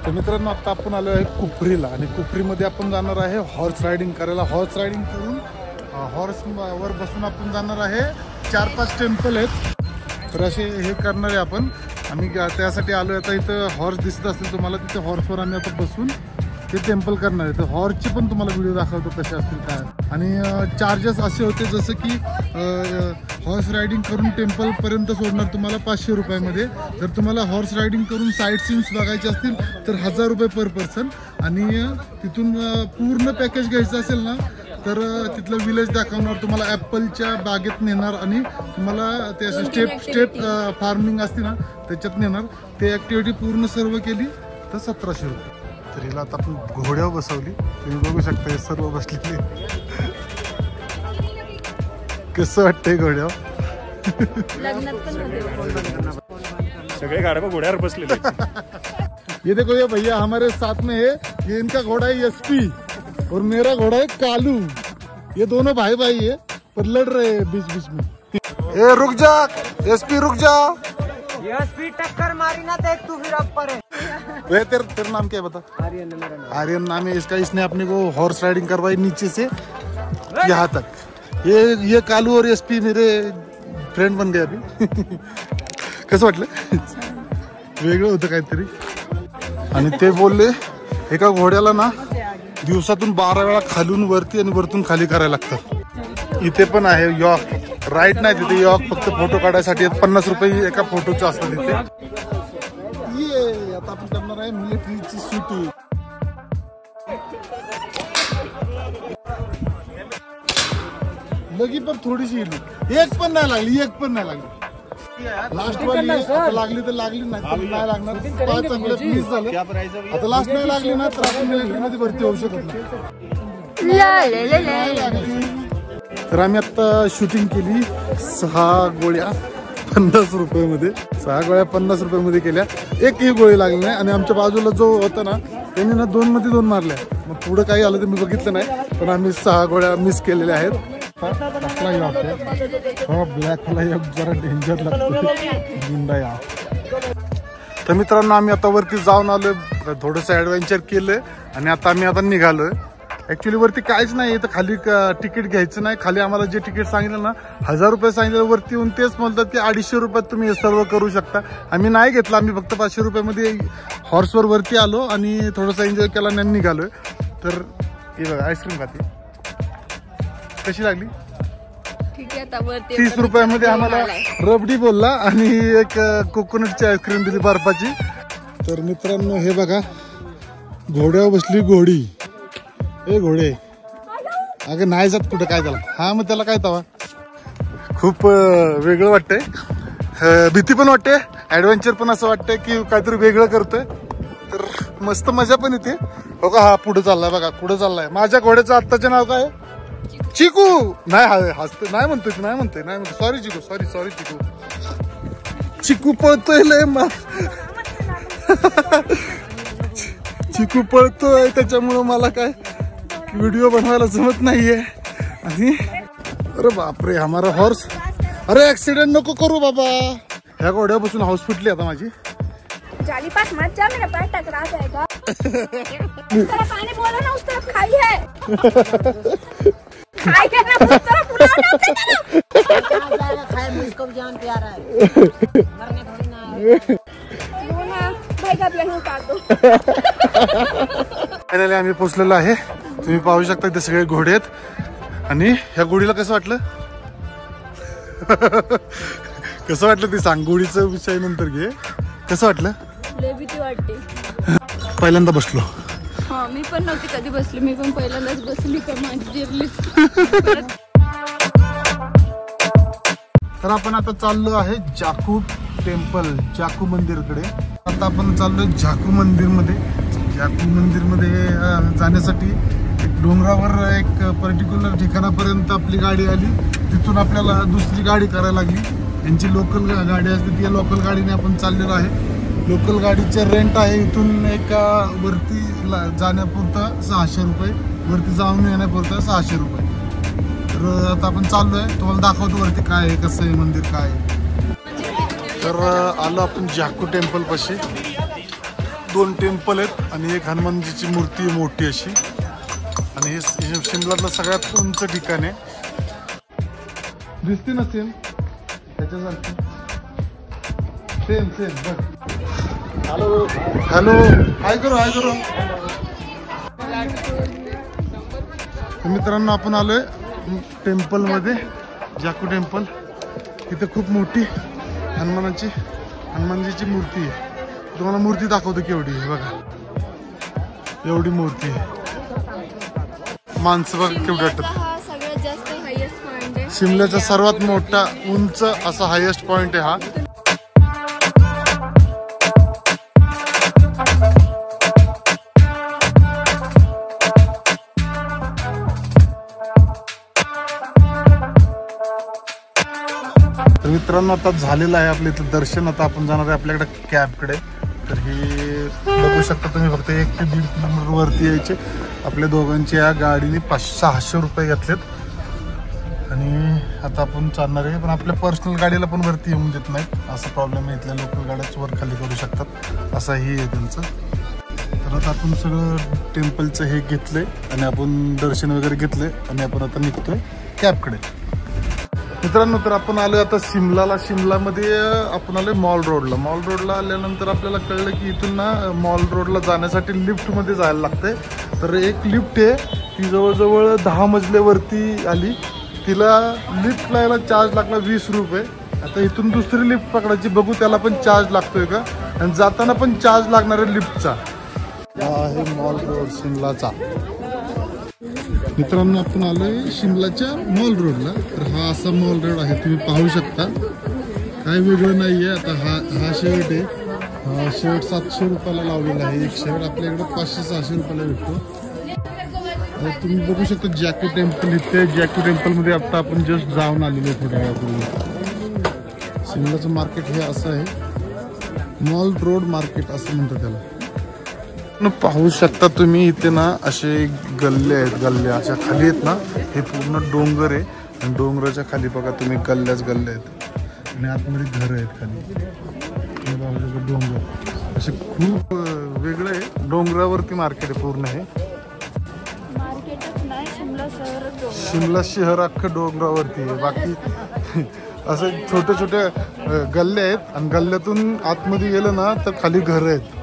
तर मित्रांनो आता आपण आलो आहे कुफरीला आणि कुफरीमध्ये आपण जाणार आहे हॉर्स रायडिंग करायला. हॉर्स रायडिंग करून हॉर्सवर बसून आपण जाणार आहे. 4-5 टेम्पल आहेत तर असे हे करणार आहे आपण. आम्ही त्यासाठी आलो. आता इथं हॉर्स दिसत असतील तुम्हाला, तिथे हॉर्सवर आम्ही आता बसून ते टेम्पल करणार आहे. तर हॉर्सचे पण तुम्हाला व्हिडिओ दाखवतो कसे असतील काय. आणि चार्जेस असे होते जसं की हॉर्स रायडिंग करून टेम्पलपर्यंत सोडणार तुम्हाला 500 रुपयामध्ये. जर तुम्हाला हॉर्स रायडिंग करून साईट सीन्स बघायचे असतील तर 1000 रुपये पर पर्सन. आणि तिथून पूर्ण पॅकेज घ्यायचं असेल ना तर तिथलं विलेज दाखवणार, तुम्हाला ॲपलच्या बागेत नेणार आणि तुम्हाला ते असं स्टेप फार्मिंग असते ना त्याच्यात नेणार. ते ॲक्टिव्हिटी पूर्ण सर्व केली तर 1700 रुपये. तर हिला आता आपण घोड्यावर बसवली. तुम्ही बघू शकता हे सर्व बसलेले. कसं वाटतंय घोड्यावर? सगळे गाड्या घोड्यावर बसलेले. ये देखो ये भैया हमारे साथ में है. ये इनका घोड़ा है एसपी और मेरा घोड़ा है कालू. ये दोनों भाई भाई है पर लड़ रहे हैं बीच बीच में. ए रुक जा एसपी, रुक जा. एसपी टक्कर मारी ना देख तू फिर ऊपर है. तेरा नाम क्या है बता? आर्यन है मेरा नाम. आर्यन नाम है इसका. इसने अपने को हॉर्स राइडिंग करवाई नीचे से यहाँ तक. ये कालू और एसपी मेरे फ्रेंड बन गए अभी. कसं वाटलं? वेगळं होतं काहीतरी. आणि ते बोलले एका घोड्याला ना दिवसातून 12 वेळा खालून वरती आणि वरतून खाली करायला लागतं. इथे पण आहे यॉक राईट नाही तिथे यॉक फक्त फोटो काढायसाठी 50 रुपये एका फोटोचं असतं तिथे. ये आता आपण करणार आहे मिलिटरीची शूटिंग. लगी पण थोडीशी इली. एक पण नाही लागली. लास्ट वाली लागली तर लागली नाही तर नाही लागणार. चांगलं प्लीज झालं. आता लास्ट नाही लागली ना तर आपण मिलिटरीमध्ये भरती होऊ शकत नाही. तर आम्ही आता शूटिंग केली 6 गोळ्या 50 रुपयामध्ये. 6 गोळ्या 50 रुपयामध्ये केल्या. एकही गोळी लागली नाही. आणि आमच्या बाजूला जो होता ना त्यांनी ना 2 मध्ये 2 मारल्या. मग पुढे काही आलं तर मी बघितलं नाही पण आम्ही 6 गोळ्या मिस केलेल्या आहेत. ब्लॅक वाला जरा डेंजर लागतो. तर मित्रांनो आम्ही आता वरती जाऊन आलोय. थोडंसं ऍडव्हेंचर केलंय आणि आता निघालोय. ऍक्च्युली वरती काहीच नाही. तर खाली तिकीट घ्यायचं नाही. खाली आम्हाला जे तिकीट सांगितलं ना 1000 रुपये सांगितलं. वरती येऊन तेच म्हणतात की 250 रुपयात तुम्ही हे सर्व करू शकता. आम्ही नाही घेतलं. आम्ही फक्त 500 रुपयामध्ये हॉर्सवर वरती आलो आणि थोडासा एन्जॉय केला आणि निघालोय. तर हे बघा आईस्क्रीम खाते. कशी लागली? 30 रुपयामध्ये आम्हाला रबडी बोलला आणि एक कोकोनटची आईस्क्रीम दिली बर्फाची. तर मित्रांनो हे बघा घोड्यावर बसली घोडी. ए घोडे अगं नाही जात कुठं काय त्याला. हा मग त्याला काय तवा. खूप वेगळं वाटतंय. भीती पण वाटते. ऍडव्हेंचर पण असं वाटतंय की काहीतरी वेगळं करतोय. तर मस्त मजा पण येते. बघा हा पुढे चाललाय. बघा पुढे चाललाय. माझ्या घोड्याचं आत्ताचं नाव काय? चिकू. नाही हसते नाही म्हणतोय. सॉरी चिकू. चिकू पळतोय लय चिकू पळतोय त्याच्यामुळं मला काय व्हिडिओ बनवायला जमत नाहीये. आणि अरे बापरे हमारा हॉर्स. अरे ऍक्सिडेंट नको करू बाबा. ह्या घोड्यापासून हाऊस फुटली आता माझी. जाली पास मत जा, मेरा पैर टकरा जाएगा. तेरा पानी बोला ना उस तरफ खाली है. खाई के ना उस तरफ बुलाना होता खाए मुझको जान प्यारा है. मरने थोड़ी ना भाई का प्लान उतार दो. फायनली आम्ही पोहोचलेलो आहे. तुम्ही पाहू शकता इथे सगळे घोडे आहेत. आणि ह्या घोडीला कसं वाटलं? कसं वाटलं ते सांग. घोडीचा विषय नंतर घे. कसं वाटलं? लय भीती वाटते. पहिल्यांदा बसलो. हा मी पण नव्हती कधी बसली. मी पण पहिल्यांदाच बसली तर माझी जिरली. तर आपण आता चाललो आहे जाकू टेम्पल, जाकू मंदिरकडे. आता आपण चाललोय जाकू मंदिरमध्ये. जाकू मंदिरमध्ये जाण्यासाठी डोंगरावर एक पर्टिक्युलर ठिकाणापर्यंत आपली गाडी आली. तिथून आपल्याला दुसरी गाडी करायला लागली. यांची लोकल गाडी असते. ती लोकल गाडीने आपण चाललेलो आहे. लोकल गाडीचे रेंट आहे इथून एका वरती जाण्यापुरतं 600 रुपये, वरती जाऊन येण्यापुरतं 600 रुपये. तर आता आपण चाललोय. तुम्हाला दाखवतो वरती काय आहे, कसं आहे मंदिर काय आहे. तर आलो आपण जाकू टेम्पल पाशी. 2 टेम्पल आहेत आणि एक हनुमानजीची मूर्ती आहे मोठी अशी. आणि हे शिमल्यातलं सगळ्यात उंच ठिकाण आहे. दिसते ना सेम त्याच्यासारखी सेम बघ. हॅलो हाय करू मित्रांनो, आपण आलोय टेम्पल मध्ये, जाकू टेम्पल. इथे खूप मोठी हनुमानजीची मूर्ती आहे. तुम्हाला मूर्ती दाखवतो केवढी आहे बघा. एवढी मूर्ती आहे. माणसं बघा केवढी वाटतात. सगळ्यात जास्त हायेस्ट पॉइंट आहे. शिमल्याचा सर्वात मोठा उंच असा हायेस्ट पॉइंट आहे हा. तर मित्रांनो, आता झालेलं आहे आपलं इथं दर्शन. आता आपण जाणार आहे आपल्याकडे कॅबकडे. तर हे बघू शकता तुम्ही, फक्त 1 ते 1.5 किलोमीटर वरती यायचे. आपल्या दोघांच्या या गाडीने 500-600 रुपये घेतलेत. आणि आता आपण चालणार आहे. पण आपल्या पर्सनल गाडीला पण वरती येऊन देत नाहीत, असा प्रॉब्लेम आहे. इथल्या लोकल गाड्याच वर खाली करू शकतात, असंही आहे त्यांचं. तर आता आपण सगळं टेम्पलचं हे घेतलंय आणि आपण दर्शन वगैरे घेतलंय आणि आपण आता निघतोय कॅबकडे. मित्रांनो, तर आपण आलो आता शिमलामध्ये आपण आलोय मॉल रोडला आल्यानंतर आपल्याला कळलं की इथून ना मॉल रोडला जाण्यासाठी लिफ्टमध्ये जायला लागतंय. तर एक लिफ्ट आहे, ती जवळजवळ 10 मजल्यावरती आली. तिला लिफ्टला यायला चार्ज लागला 20 रुपये. आता इथून दुसरी लिफ्ट पकडायची, बघू त्याला पण चार्ज लागतोय का, आणि जाताना पण चार्ज लागणार आहे लिफ्टचा. हा आहे मॉल रोड शिमलाचा. मित्रांनो, आपण आलोय शिमलाच्या मॉल रोडला. तर हा असा मॉल रोड आहे, तुम्ही पाहू शकता. काय वेगळं नाहीये. आता हा शर्ट आहे. हा शर्ट 700 रुपयाला लावलेला आहे. एक शर्ट आपल्याकडे 500-600 रुपयाला भेटतो. तुम्ही बघू शकता जॅकू टेम्पल इथे. जॅकू टेम्पलमध्ये आता आपण जस्ट जाऊन आलेलो आहे थोड्या वेळापूर्वी. शिमलाचं मार्केट हे असं आहे, मॉल रोड मार्केट असं म्हणतात त्याला. पाहू शकता तुम्ही इथे ना असे गल्ले आहेत. गल्ल्या अशा खाली आहेत ना, हे पूर्ण डोंगर आहे. आणि डोंगराच्या खाली बघा तुम्ही गल्ले आहेत. आणि आतमध्ये घर आहेत खाली. डोंगर असे खूप वेगळं आहे. डोंगरावरती मार्केट आहे पूर्ण. हे शिमला शहर अख्खं डोंगरावरती आहे. बाकी असे छोटे गल्ले आहेत. आणि गल्ल्यातून आतमध्ये गेलं ना तर खाली घर आहेत.